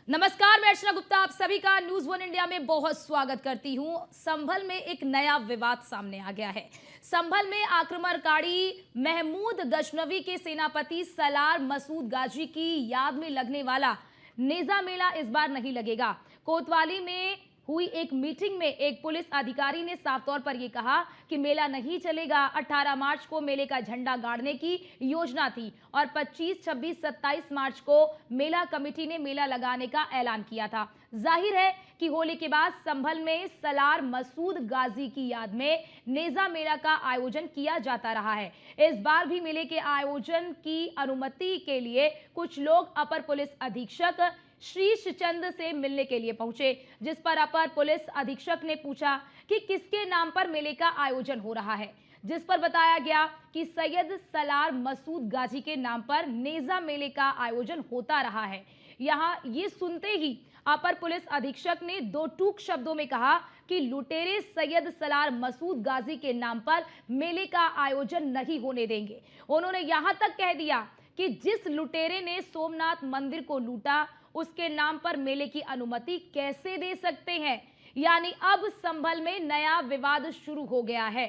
नमस्कार, मैं अर्चना गुप्ता आप सभी का न्यूज वन इंडिया में बहुत स्वागत करती हूं। संभल में एक नया विवाद सामने आ गया है। संभल में आक्रमणकारी महमूद गजनवी के सेनापति सलार मसूद गाजी की याद में लगने वाला नेजा मेला इस बार नहीं लगेगा। कोतवाली में हुई एक मीटिंग में एक पुलिस अधिकारी ने साफ तौर पर यह कहा कि मेला नहीं चलेगा। 18 मार्च को मेले का झंडा गाड़ने की योजना थी और 25, 26, 27 मार्च को मेला कमेटी ने मेला लगाने का ऐलान किया था। जाहिर है कि होली के बाद संभल में सलार मसूद गाजी की याद में नेजा मेला का आयोजन किया जाता रहा है। इस बार भी मेले के आयोजन की अनुमति के लिए कुछ लोग अपर पुलिस अधीक्षक शीश चंद से मिलने के लिए पहुंचे, जिस पर अपर पुलिस अधीक्षक ने पूछा कि किसके नाम पर मेले का आयोजन हो रहा है, जिस पर बताया गया कि सैयद सलार मसूद गाजी के नाम पर नेजा मेले का आयोजन होता रहा है। यहां ये सुनते ही अपर पुलिस अधीक्षक ने दो टूक शब्दों में कहा कि लुटेरे सैयद सलार मसूद गाजी के नाम पर मेले का आयोजन नहीं होने देंगे। उन्होंने यहां तक कह दिया कि जिस लुटेरे ने सोमनाथ मंदिर को लूटा उसके नाम पर मेले की अनुमति कैसे दे सकते हैं। यानी अब संभल में नया विवाद शुरू हो गया है।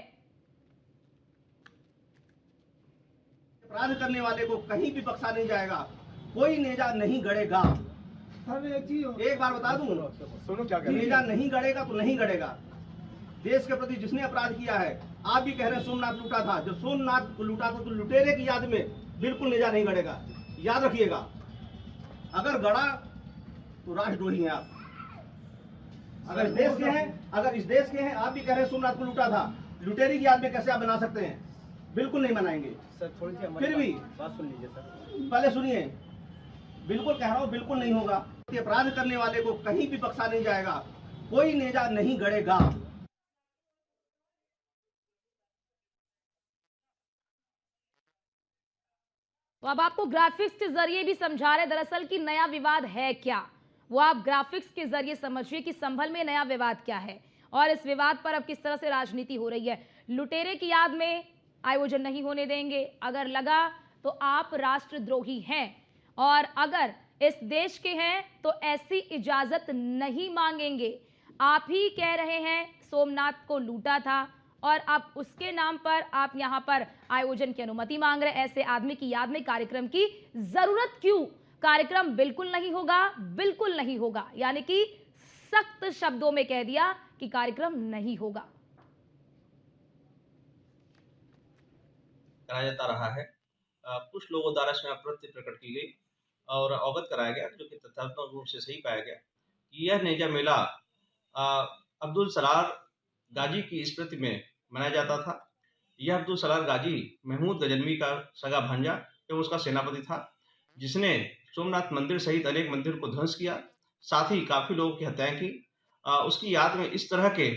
अपराध करने वाले को कहीं भी बख्शा नहीं जाएगा, कोई नेजा नहीं गड़ेगा। एक बार बता दूं, सुनो क्या नेजा नहीं गड़ेगा तो नहीं गड़ेगा। देश के प्रति जिसने अपराध किया है, आप भी कह रहे हैं सोमनाथ लूटा था, जब सोमनाथ लूटा था तो लुटेरे की याद में बिल्कुल नेजा नहीं गड़ेगा। याद रखिएगा, अगर गड़ा तो राष्ट्रद्रोही हैं आप। अगर इस देश के हैं, आप भी कह रहे हैं सोमनाथ को लूटा था, लुटेरी की याद में कैसे आप बना सकते हैं? बिल्कुल नहीं बनाएंगे सर। थोड़ी सी फिर भी बात सुन लीजिए सर, पहले सुनिए। बिल्कुल कह रहा हूँ, बिल्कुल नहीं होगा। अपराध करने वाले को कहीं भी बख्शा नहीं जाएगा, कोई नेजा नहीं गड़ेगा। तो अब आपको ग्राफिक्स के जरिए भी समझा रहे दरअसल कि नया विवाद है क्या। वो आप ग्राफिक्स के जरिए समझिए कि संभल में नया विवाद क्या है और इस विवाद पर अब किस तरह से राजनीति हो रही है। लुटेरे की याद में आयोजन नहीं होने देंगे, अगर लगा तो आप राष्ट्रद्रोही हैं, और अगर इस देश के हैं तो ऐसी इजाजत नहीं मांगेंगे। आप ही कह रहे हैं सोमनाथ को लूटा था और अब उसके नाम पर आप यहां पर आयोजन की अनुमति मांग रहे। ऐसे आदमी की याद में कार्यक्रम की जरूरत क्यों? कार्यक्रम बिल्कुल नहीं होगा, बिल्कुल नहीं होगा, यानी कि सख्त शब्दों में कह दिया कि कार्यक्रम नहीं होगा। कराया जाता रहा है। कुछ लोगों द्वारा इसमें आपत्ति प्रकट की गई और अवगत कराया गया, जो कि तथ्यात्मक रूप से सही पाया गया कि यह नेजा मेला अब्दुल सलार गाजी की स्मृति में मनाया जाता था। यह अब्दुल सलार गाजी महमूद गजनवी का सगा भांजा एवं उसका सेनापति था, जिसने सोमनाथ मंदिर सहित अनेक मंदिर को ध्वंस किया, साथ ही काफी लोगों की हत्याएं की। उसकी याद में इस तरह के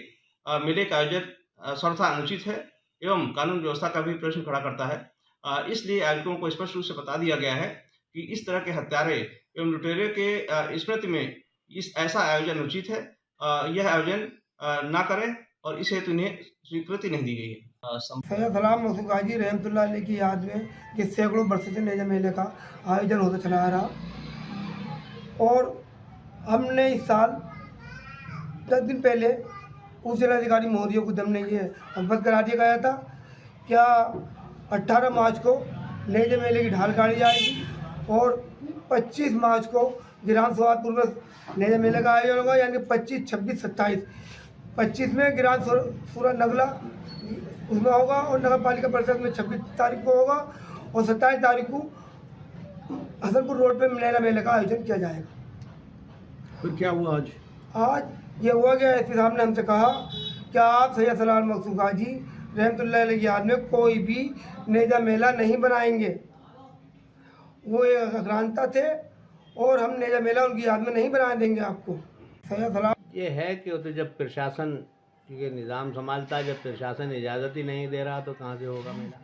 मेले का आयोजन सर्वथा अनुचित है एवं कानून व्यवस्था का भी प्रश्न खड़ा करता है। इसलिए आयोजकों को स्पष्ट रूप से बता दिया गया है कि इस तरह के हत्यारे एवं लुटेरे के स्मृति में ऐसा आयोजन उचित है। यह आयोजन ना करें और इस हेतु इन्हें स्वीकृति नहीं दी गई है। सैयद सलार मसूद गाजी रहमतुल्लाह अलैह की याद में कि सैकड़ों वर्षों से नेजा मेले का आयोजन होता चला आ रहा, और हमने इस साल 10 दिन पहले उप जिलाधिकारी महोदय को दम नहीं है अवगत करा दिया गया था। क्या 18 मार्च को नेजा मेले की ढाल गाड़ी जाएगी और 25 मार्च को गिरान स्वादपूर्वक नेजा मेले का आयोजन होगा, यानी 25, 26, 27। 25 में गिरान सूरत नगला उसमें होगा और नगर पालिका परिषद में 26 तारीख को होगा, और 27 तारीख को हसनपुर रोड पे नेजा मेले का आयोजन किया जाएगा। फिर क्या हुआ आज ये हुआ कि एसपी साहब ने हमसे कहा कि आप सैयद सलार मसूद गाजी रहमतुल्लाह अलैह की याद में कोई भी नेजा मेला नहीं बनाएंगे। वो अक्रांता थे और हम नेजा मेला उनकी याद में नहीं बनाने देंगे आपको। सैयद सलार ये है कि तो जब प्रशासन के निज़ाम संभालता है, जब प्रशासन इजाज़त ही नहीं दे रहा तो कहाँ से होगा मेला।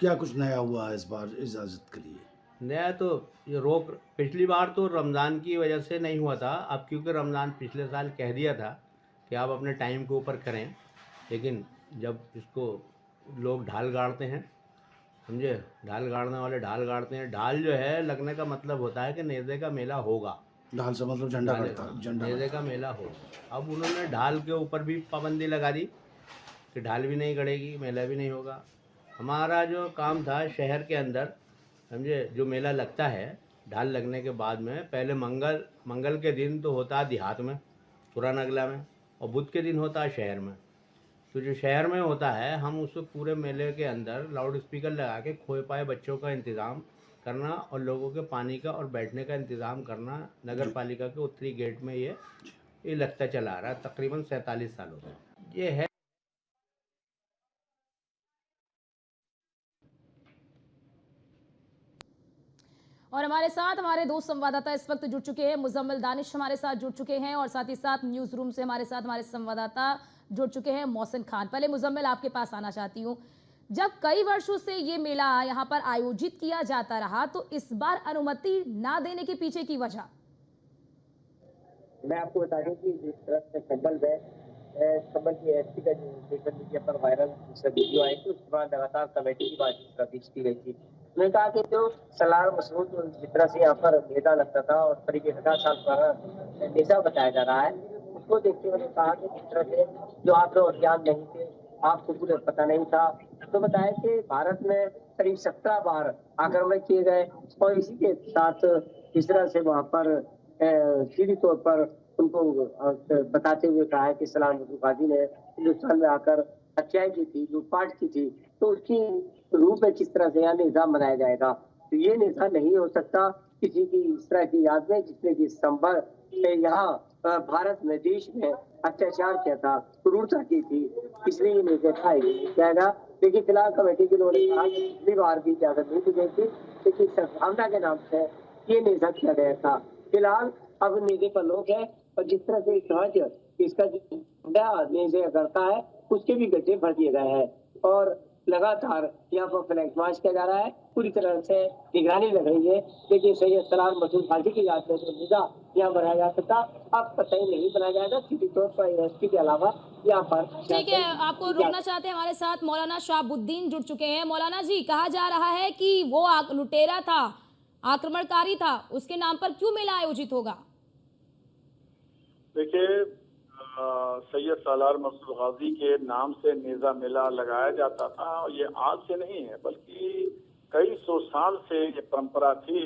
क्या कुछ नया हुआ है इस बार इजाज़त के लिए? नया तो ये रोक, पिछली बार तो रमज़ान की वजह से नहीं हुआ था। अब क्योंकि रमज़ान पिछले साल कह दिया था कि आप अपने टाइम के ऊपर करें, लेकिन जब इसको लोग ढाल गाड़ते हैं समझे। ढाल गाड़ने वाले ढाल गाड़ते हैं। ढाल जो है लगने का मतलब होता है कि नेज़े का मेला होगा। ढाल से मतलब झंडा ढाल- कटता झंडा नेज़े का मेला हो। अब उन्होंने ढाल के ऊपर भी पाबंदी लगा दी कि ढाल भी नहीं गड़ेगी, मेला भी नहीं होगा। हमारा जो काम था शहर के अंदर, समझे, जो मेला लगता है ढाल लगने के बाद में, पहले मंगल के दिन तो होता है देहात में, पुरानगला में, और बुध के दिन होता है शहर में। तो जो शहर में होता है, हम उस पूरे मेले के अंदर लाउड स्पीकर लगा के खोए पाए बच्चों का इंतज़ाम करना और लोगों के पानी का और बैठने का इंतज़ाम करना, नगर पालिका के उत्तरी गेट में ये लगता चला आ रहा है तकरीबन 47 सालों से। ये है। और हमारे साथ हमारे दो संवाददाता इस वक्त जुड़ चुके हैं। मुजम्मिल दानिश हमारे साथ जुड़ चुके हैं और साथ ही साथ न्यूज रूम से हमारे साथ हमारे संवाददाता जुड़ चुके हैं मोहसिन खान। पहले मुजम्मिल आपके पास आना चाहती हूँ। जब कई वर्षों से ये मेला यहाँ पर आयोजित किया जाता रहा, तो इस बार अनुमति ना देने के पीछे की वजह? मैं आपको बता दूं कि जिस तरह से संबल की एसपी का जो सोशल मीडिया पर वायरल वीडियो आई थी, उसके बाद लगातार कमेटी की बातचीत की गई थी। उन्होंने कहा कि जो सलार मसरूद जिस तरह से यहाँ पर मेला लगता था और करीब 1000 साल पुराना नेजा बताया जा रहा है, उसको देखते हुए कहा कि जिस तरह से जो आप लोग अज्ञान नहीं थे, आपको पूरे पता नहीं था, तो बताया कि भारत में करीब 17 बार आक्रमण किए गए और इसी के साथ इस तरह से वहाँ पर सीधी तौर पर उनको बताते हुए कहा है कि सलाम गाजी ने हिंदुस्तान में आकर हत्याएं की थी, लूटपाट की थी, तो उसकी रूप में किस तरह से यहाँ निजाम बनाया जाएगा। तो ये निजाम नहीं हो सकता किसी की इस तरह की याद में जिसने कि संभल यहाँ भारत में, देश में अत्याचार किया था, क्रूरता की थी, इसलिए ये नहीं देखा जाएगा। लेकिन फिलहाल कमेटी के लोगों ने कहा कि पिछली बार भी इजाजत नहीं दी गई थी, लेकिन सद्भावना के नाम से ये निजा किया गया था। फिलहाल अब नेजे पर लोग है और जिस तरह से ध्वज इसका नेजे करता है, उसके भी गड्ढे भर दिए गए हैं और लगातार यहाँ पर फ्लैग मार्च किया जा रहा है। पूरी तरह से निगरानी लग रही है। लेकिन सैयद सलार मसूद गाजी की याद में जो निजा यहाँ बनाया जा सकता, अब कतई नहीं बनाया जाएगा। सीधी तौर पर एसपी के अलावा यहाँ पर ठीक है, आपको रोकना चाहते हैं। हमारे साथ मौलाना शाहबुद्दीन जुड़ चुके हैं। मौलाना जी, कहा जा रहा है कि वो लुटेरा था, आक्रमणकारी था, उसके नाम पर क्यों मेला आयोजित होगा? देखिए, सैयद सालार मसूद गाजी के नाम से नेजा मेला लगाया जाता था और ये आज से नहीं है, बल्कि कई सौ साल से ये परंपरा थी।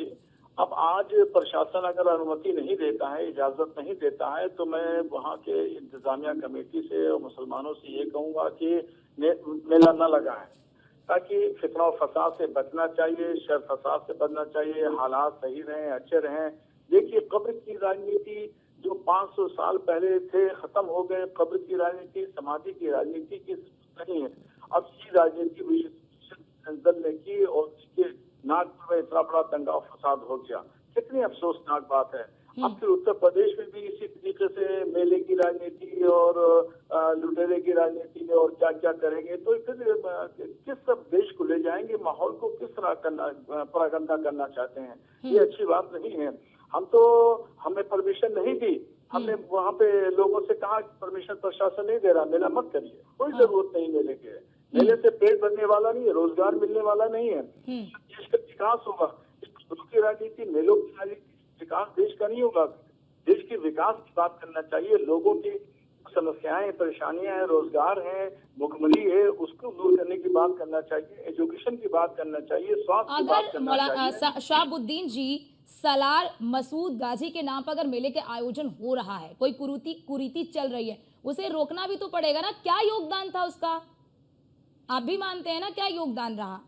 अब आज प्रशासन अगर अनुमति नहीं देता है, इजाजत नहीं देता है, तो मैं वहाँ के इंतजामिया कमेटी से और मुसलमानों से ये कहूँगा कि मेला न लगाएं, ताकि फितना और फसाद से बचना चाहिए, शर फसाद से बचना चाहिए, हालात सही रहें, अच्छे रहें। देखिए, कब्र की राजनीति जो 500 साल पहले थे खत्म हो गए। कब्र की राजनीति, समाधि की राजनीति की नहीं है। अब ये राजनीति दल ने की और इसके नागपुर में इतना बड़ा दंगा और फसाद हो गया। कितनी अफसोसनाक बात है। अब फिर उत्तर प्रदेश में भी इसी तरीके से मेले की राजनीति और लुटेरे की राजनीति और क्या क्या करेंगे, तो फिर किस सब देश को ले जाएंगे, माहौल को किस तरह propaganda करना चाहते हैं। ये अच्छी बात नहीं है। हमें परमिशन नहीं दी, हमने वहाँ पे लोगों से कहा कि परमिशन प्रशासन नहीं दे रहा, मेला मत करिए, कोई जरूरत नहीं मेले के। मेले से पेट भरने वाला नहीं है, रोजगार मिलने वाला नहीं है, देश का विकास होगा। की राजनीति, मेलों की राजनीति, विकास देश का नहीं होगा। देश के विकास की बात करना चाहिए, लोगों की समस्याएं, परेशानियां हैं, रोजगार है, भुखमरी है, उसको दूर करने की बात करना चाहिए, एजुकेशन की बात करना चाहिए, स्वास्थ्य की बात करना चाहिए। शाहबुद्दीन जी, सलार मसूद गाजी के नाम पर अगर मेले के आयोजन हो रहा है, कोई कुरीति चल रही है, उसे रोकना भी तो पड़ेगा ना। क्या योगदान था उसका? आप भी मानते हैं ना, क्या योगदान रहा?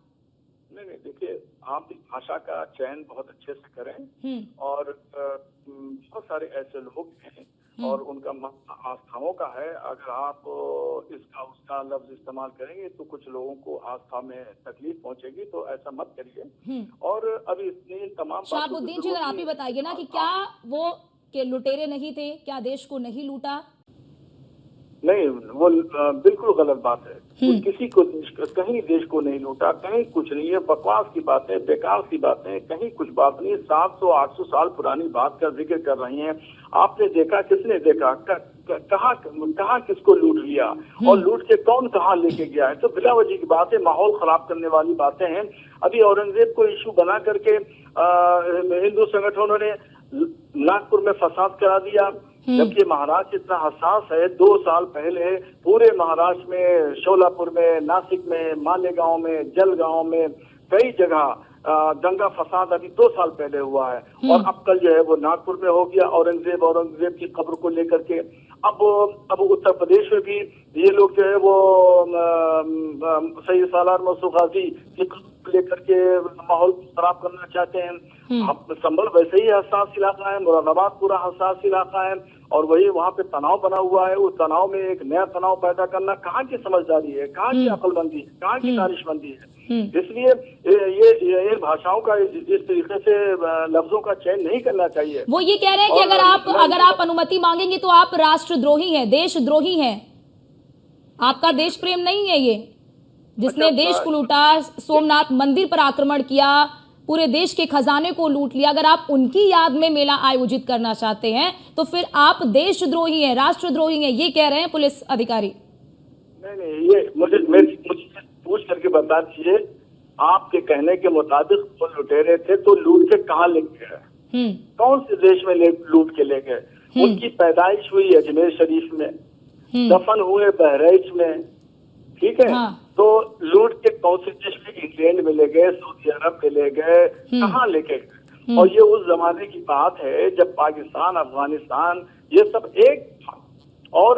नहीं, देखिए, आप इस भाषा का चयन बहुत अच्छे से करें और बहुत सारे ऐसे लोग हैं और उनका आस्थाओं का है। अगर आप इसका उसका लफ्ज इस्तेमाल करेंगे तो कुछ लोगों को आस्था में तकलीफ पहुंचेगी, तो ऐसा मत करिए। और अभी इतनी तमाम शाहबुद्दीन जी, अगर आप ही बताइए ना कि क्या वो के लुटेरे नहीं थे, क्या देश को नहीं लूटा? नहीं, वो बिल्कुल गलत बात है। वो किसी को कहीं देश को नहीं लूटा, कहीं कुछ नहीं है, बकवास की बातें, बेकार सी बातें, कहीं कुछ बात नहीं। 700-800 साल पुरानी बात का जिक्र कर रही हैं। आपने देखा, किसने देखा, कहाँ किसको लूट लिया और लूट के कौन कहाँ लेके गया है? तो बिला वजह की बात है, माहौल खराब करने वाली बातें हैं। अभी औरंगजेब को इशू बना करके हिंदू संगठनों ने नागपुर में फसाद करा दिया, जबकि महाराष्ट्र इतना हसास है। 2 साल पहले पूरे महाराष्ट्र में, शोलापुर में, नासिक में, मालेगांव में, जलगांव में, कई जगह दंगा फसाद अभी 2 साल पहले हुआ है। और अब कल जो है वो नागपुर में हो गया, औरंगजेब की कब्र को लेकर के। अब उत्तर प्रदेश में भी ये लोग जो है वो सैयद सालार मसूद गाजी की कब्र लेकर के माहौल खराब करना चाहते हैं। अब संभल वैसे ही हसास इलाका है, मुरादाबाद पूरा हसास इलाका है, और वही वहाँ पे तनाव बना हुआ है। उस तनाव में एक नया तनाव पैदा करना कहाँ की समझदारी है, कहाँ की अक्लमंदी है, कहाँ की दानिशमंदी है? इसलिए ये भाषाओं का इस तरीके से लफ्जों का चयन नहीं करना चाहिए। वो ये कह रहे हैं कि अगर आप अनुमति मांगेंगे तो आप राष्ट्रद्रोही हैं, देशद्रोही हैं, आपका देश प्रेम नहीं है। ये जिसने देश को लूटा, सोमनाथ मंदिर पर आक्रमण किया, पूरे देश के खजाने को लूट लिया, अगर आप उनकी याद में मेला आयोजित करना चाहते हैं तो फिर आप देशद्रोही हैं, राष्ट्रद्रोही हैं, ये कह रहे हैं पुलिस अधिकारी। नहीं, ये मुझे पूछ करके बता दीजिए, आपके कहने के मुताबिक वो लुटेरे थे तो लूट के कहाँ ले गए? कौन से देश में लूट के ले गए? उनकी पैदाइश हुई अजमेर शरीफ में, दफन हुए बहराइच में, ठीक है। हाँ। तो लूट के कौन से देश में? इंग्लैंड में ले गए, सऊदी अरब में ले गए, कहाँ लेके गए? और ये उस जमाने की बात है जब पाकिस्तान, अफगानिस्तान ये सब एक था और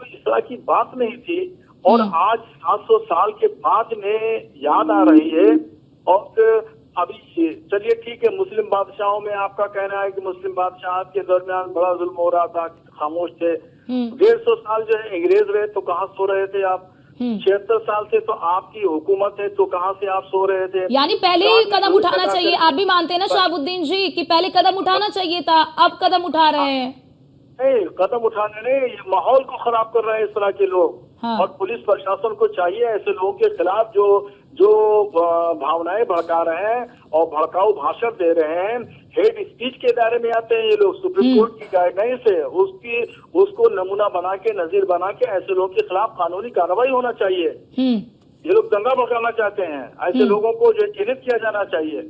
इस तरह की बात नहीं थी। और आज 700 साल के बाद में याद आ रही है। और अभी चलिए ठीक है, मुस्लिम बादशाहों में आपका कहना है कि मुस्लिम बादशाह के दरमियान बड़ा जुल्म हो रहा था, खामोश थे। 150 साल जो है अंग्रेज रहे तो कहाँ सो रहे थे आप? 76 साल से तो आपकी हुकूमत है तो कहाँ से आप सो रहे थे? यानी पहले कदम उठाना चाहिए। आप भी मानते हैं ना शहाबुद्दीन जी कि पहले कदम उठाना चाहिए था, अब कदम उठा रहे हैं? नहीं, कदम उठाने नहीं, ये माहौल को खराब कर रहे हैं इस तरह के लोग। हाँ। और पुलिस प्रशासन को चाहिए ऐसे लोगों के खिलाफ जो भावनाएं भड़का रहे हैं और भड़काऊ भाषण दे रहे हैं, हेड स्पीच के दायरे में आते हैं ये लोग। सुप्रीम कोर्ट की गाइडलाइन से उसको नमूना बना के, नजीर बना के ऐसे लोगों के खिलाफ कानूनी कार्रवाई होना चाहिए। ये लोग दंगा भड़काना चाहते हैं, ऐसे लोगों को जो चिन्हित किया जाना चाहिए।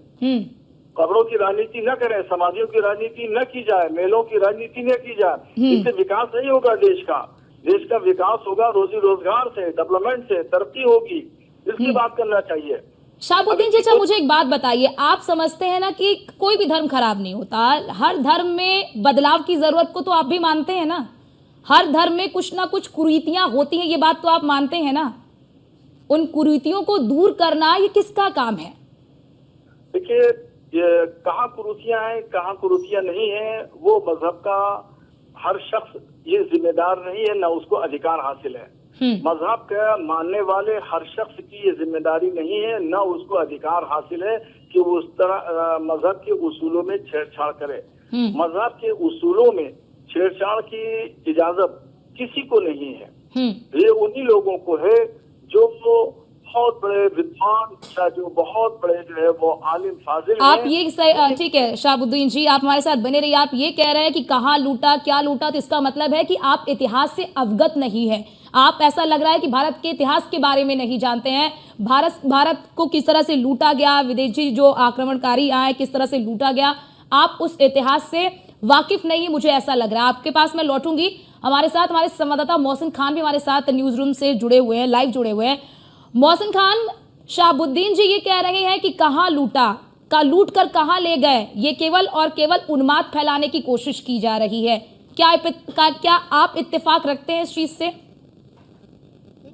कब्रों की राजनीति न करें, समाधियों की राजनीति न की जाए, मेलों की राजनीति न की जाए। इससे विकास नहीं होगा देश का विकास होगा रोजी रोजगार से, डेवलपमेंट से, तरक्की होगी। इसकी बात करना चाहिए। शहाबुद्दीन जी, अच्छा मुझे एक बात बताइए, आप समझते हैं ना कि कोई भी धर्म खराब नहीं होता, हर धर्म में बदलाव की जरूरत को तो आप भी मानते हैं ना? हर धर्म में कुछ ना कुछ कुरीतियां होती हैं, ये बात तो आप मानते हैं ना? उन कुरीतियों को दूर करना ये किसका काम है? देखिए, कहाँ कुरीतियां हैं, कहाँ कुरीतियां नहीं है, वो मजहब का हर शख्स ये जिम्मेदार नहीं है, ना उसको अधिकार हासिल है। मजहब का मानने वाले हर शख्स की ये जिम्मेदारी नहीं है, ना उसको अधिकार हासिल है कि वो उस तरह मजहब के उसूलों में छेड़छाड़ करे। मजहब के उसूलों में छेड़छाड़ की इजाजत किसी को नहीं है। ये उन्हीं लोगों को है जो बहुत बड़े विद्वान या जो बहुत बड़े जो है वो आलिम फाजिल आप ये ठीक है शहाबुद्दीन जी, आप हमारे साथ बने रहिए। आप ये कह रहे हैं कि कहाँ लूटा, क्या लूटा, तो इसका मतलब है कि आप इतिहास से अवगत नहीं है। आप, ऐसा लग रहा है कि भारत के इतिहास के बारे में नहीं जानते हैं। भारत को किस तरह से लूटा गया, विदेशी जो आक्रमणकारी आए किस तरह से लूटा गया, आप उस इतिहास से वाकिफ नहीं है, मुझे ऐसा लग रहा है। आपके पास मैं लौटूंगी। हमारे साथ हमारे संवाददाता मोहसिन खान भी हमारे साथ न्यूज रूम से जुड़े हुए हैं, लाइव जुड़े हुए हैं। मोहसिन खान, शहाबुद्दीन जी ये कह रहे हैं कि कहाँ लूटा, लूट कर कहाँ ले गए, ये केवल और केवल उन्माद फैलाने की कोशिश की जा रही है। क्या आप इत्तेफाक रखते हैं इस चीज से?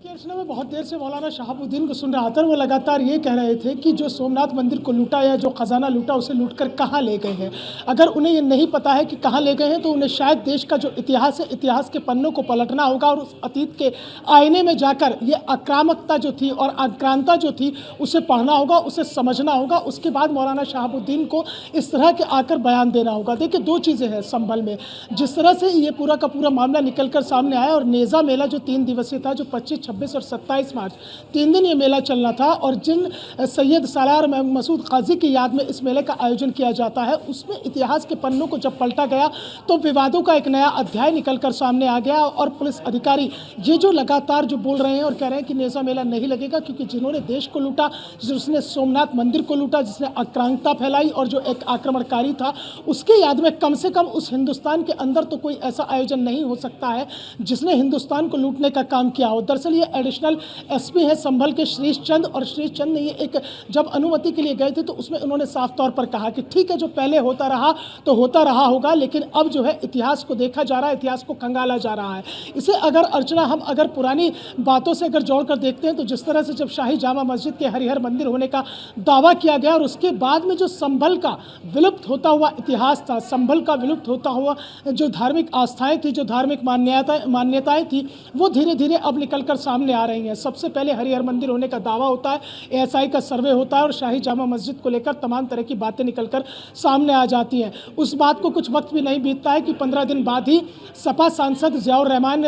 अर्चना में बहुत देर से मौलाना शहाबुद्दीन को सुन रहा था। वो लगातार ये कह रहे थे कि जो सोमनाथ मंदिर को लूटा या जो खजाना लूटा उसे लूटकर कहाँ ले गए हैं। अगर उन्हें ये नहीं पता है कि कहाँ ले गए हैं तो उन्हें शायद देश का जो इतिहास है, इतिहास के पन्नों को पलटना होगा और उस अतीत के आईने में जाकर ये आक्रामकता जो थी और आक्रांता जो थी उसे पढ़ना होगा, उसे समझना होगा। उसके बाद मौलाना शहाबुद्दीन को इस तरह के आकर बयान देना होगा। देखिए, दो चीज़ें हैं संभल में। जिस तरह से ये पूरा का पूरा मामला निकल कर सामने आया और नेज़ा मेला जो 3 दिवसीय था, जो 25, 26 और 27 मार्च 3 दिन ये मेला चलना था और जिन सैयद सालार मसूद काजी की याद में इस मेले का आयोजन किया जाता है, उसमें इतिहास के पन्नों को जब पलटा गया तो विवादों का एक नया अध्याय निकल कर सामने आ गया। और पुलिस अधिकारी ये जो लगातार जो बोल रहे हैं और कह रहे हैं कि नेज़ा मेला नहीं लगेगा, क्योंकि जिन्होंने देश को लूटा, जिसने सोमनाथ मंदिर को लूटा, जिसने आक्रांता फैलाई और जो एक आक्रमणकारी था, उसके याद में कम से कम उस हिंदुस्तान के अंदर तो कोई ऐसा आयोजन नहीं हो सकता है जिसने हिंदुस्तान को लूटने का काम किया हो। दरअसल ये एडिशनल एसपी है संभल के श्रीश चंद, और श्रीश चंद ने ये एक जब अनुमति के लिए गए थे तो उसमें उन्होंने साफ तौर पर कहा कि ठीक है, जो पहले होता रहा तो होता रहा होगा, लेकिन अब जो है इतिहास को देखा जा रहा है, इतिहास को खंगाला जा रहा है। इसे अगर अर्चना हम अगर पुरानी बातों से अगर जोड़कर देखते हैं तो जिस तरह से जब शाही जामा मस्जिद के हरिहर मंदिर होने का दावा किया गया और उसके बाद में जो संभल का विलुप्त होता हुआ इतिहास था, संभल का विलुप्त होता हुआ जो धार्मिक आस्थाएं थी, जो धार्मिक मान्यताएं थी, वो धीरे धीरे अब निकलकर सामने आ रही हैं। सबसे पहले हरिहर मंदिर होने का दावा होता है, एएसआई का सर्वे होता है और शाही जामा मस्जिद को लेकर तमाम तरह की बातें निकलकर सामने आ जाती हैं। उस बात को कुछ वक्त भी नहीं बीतता है कि 15 दिन बाद ही सपा सांसद ज़ियाउर रहमान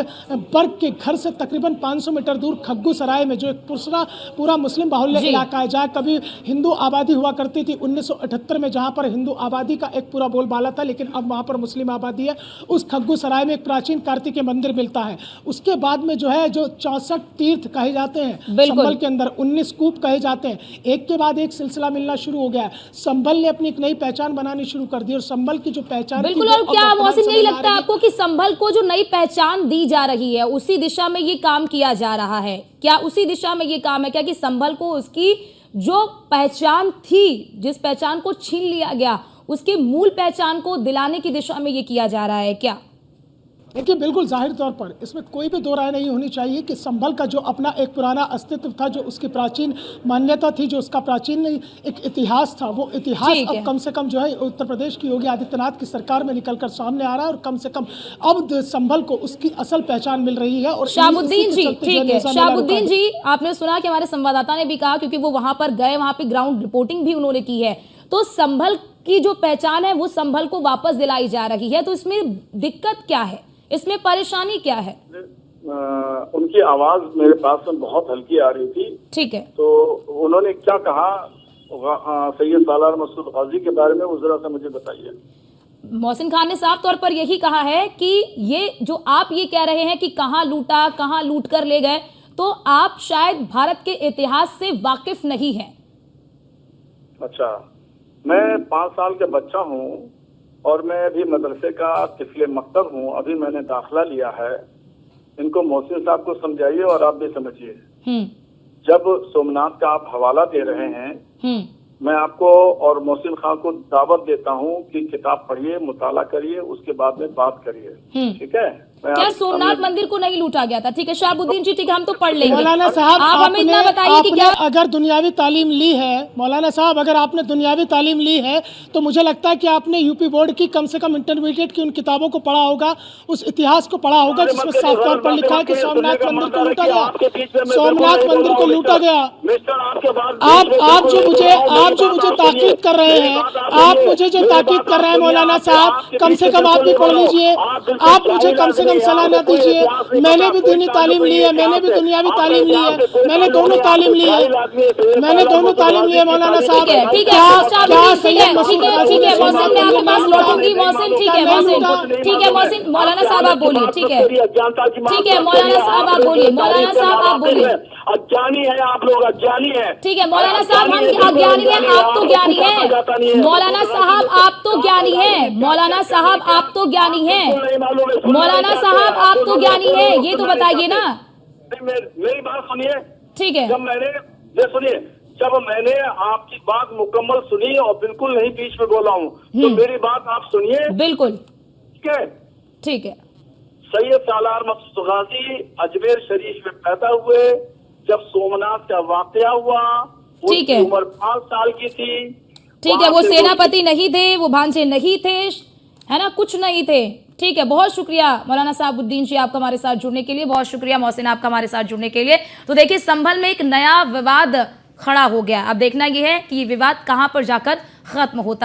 बर्ग के घर से तकरीबन 500 मीटर दूर खग्गू सराय में, जो एक पूरा मुस्लिम बाहुल्य इलाका है, जहाँ कभी हिंदू आबादी हुआ करती थी 1978 में, जहाँ पर हिंदू आबादी का एक पूरा बोलबाला था, लेकिन अब वहाँ पर मुस्लिम आबादी है। उस खग्गू सराय में एक प्राचीन कार्तिकेय मंदिर मिलता है। उसके बाद में जो है जो 64 तीर्थ कहे जाते हैं संभल के अंदर, 19 कूप कहे जाते हैं, एक के बाद एक सिलसिला मिलना शुरू हो गया है। संभल ने अपनी एक नई पहचान बनानी शुरू कर दी और संभल की जो पहचान बिल्कुल। और क्या मोहसिन यही लगता है आपको कि संभल को जो नई पहचान दी जा रही है उसी दिशा में ये काम किया जा रहा है? क्या उसी दिशा में ये काम है क्या कि संभल को उसकी जो पहचान थी, जिस पहचान को छीन लिया गया, उसके मूल पहचान को दिलाने की दिशा में ये किया जा रहा है क्या? देखिए, बिल्कुल जाहिर तौर पर इसमें कोई भी दो राय नहीं होनी चाहिए कि संभल का जो अपना एक पुराना अस्तित्व था, जो उसकी प्राचीन मान्यता थी, जो उसका प्राचीन एक इतिहास था, वो इतिहास अब कम से कम जो है उत्तर प्रदेश की योगी आदित्यनाथ की सरकार में निकलकर सामने आ रहा है और कम से कम अब संभल को उसकी असल पहचान मिल रही है। और शहाबुद्दीन जी, ठीक है, शहाबुद्दीन जी, आपने सुना कि हमारे संवाददाता ने भी कहा, क्योंकि वो वहां पर गए, वहां पे ग्राउंड रिपोर्टिंग भी उन्होंने की है, तो संभल की जो पहचान है वो संभल को वापस दिलाई जा रही है। तो इसमें दिक्कत क्या है, इसमें परेशानी क्या है? उनकी आवाज मेरे पास में बहुत हल्की आ रही थी। ठीक है, तो उन्होंने क्या कहा सैयद सालार मसूद काजी के बारे में, वो जरा सा मुझे बताइए। मोहसिन खान ने साफ तौर पर यही कहा है कि ये जो आप ये कह रहे हैं कि कहाँ लूटा, कहाँ लूट कर ले गए, तो आप शायद भारत के इतिहास से वाकिफ नहीं हैं। अच्छा, मैं 5 साल का बच्चा हूँ और मैं अभी मदरसे का तिफले मकतब हूँ, अभी मैंने दाखिला लिया है। इनको मोहसिन साहब को समझाइए और आप भी समझिए। जब सोमनाथ का आप हवाला दे रहे हैं, मैं आपको और मोहसिन खान को दावत देता हूँ कि किताब पढ़िए, मुताला करिए, उसके बाद में बात करिए। ठीक है? क्या सोमनाथ मंदिर को नहीं लूटा गया था? ठीक है शहाबुद्दीन जी, ठीक है, हम तो पढ़ लेंगे। मौलाना साहब, आप हमें इतना बताइए कि क्या अगर दुनियावी तालीम ली है, मौलाना साहब अगर आपने दुनियावी तालीम ली है तो मुझे लगता है कि आपने यूपी बोर्ड की कम से कम इंटरमीडिएट की उन किताबों को पढ़ा होगा, उस इतिहास को पढ़ा होगा जिसमें साफ तौर पर लिखा है कि सोमनाथ मंदिर को लूटा गया, सोमनाथ मंदिर को लूटा गया। आप जो मुझे ताकीद कर रहे हैं, आप मुझे जो ताकीद कर रहे हैं मौलाना साहब, कम से कम आप भी पढ़ लीजिए। आप मुझे कम से कम सलाह न दीजिए। मैंने भी दीनी तालीम ली है, मैंने भी दुनियावी तालीम ली है, मैंने दोनों तालीम ली है, मौलाना साहब। ठीक है, मौसिन मैं आपके पास लौटूंगी। मौसिन, ठीक है मौसिन, मौलाना साहब आप बोलिए। ठीक है मौलाना साहब आप बोलिए, मौलाना साहब आप बोलिए। अज्ञानी है आप लोग, अज्ञानी है। ठीक है मौलाना साहब, हम अज्ञानी हैं, आप तो ज्ञानी हैं। मौलाना साहब आप तो ज्ञानी हैं, मौलाना साहब आप तो ज्ञानी हैं, मौलाना साहब आप तो ज्ञानी हैं, ये तो बताइए ना। मेरी बात सुनिए। ठीक है, जब मैंने आपकी बात मुकम्मल सुनी और बिल्कुल नहीं बीच में बोला हूँ, तो मेरी बात आप सुनिए। बिल्कुल ठीक है। ठीक है। सैयद सालार मसूद गाजी अजमेर शरीफ में पैदा हुए। जब सोमनाथ का वाकया हुआ ठीक उनकी है। उम्र 5 साल की थी। ठीक है, वहाँ वो से सेनापति नहीं थे, वो भांजे नहीं थे, है ना, कुछ नहीं थे। ठीक है, बहुत शुक्रिया मौलाना साहबुद्दीन जी आपका हमारे साथ जुड़ने के लिए, बहुत शुक्रिया मोहसिन आपका हमारे साथ जुड़ने के लिए। तो देखिए संभल में एक नया विवाद खड़ा हो गया। अब देखना यह है कि ये विवाद कहां पर जाकर खत्म होता है।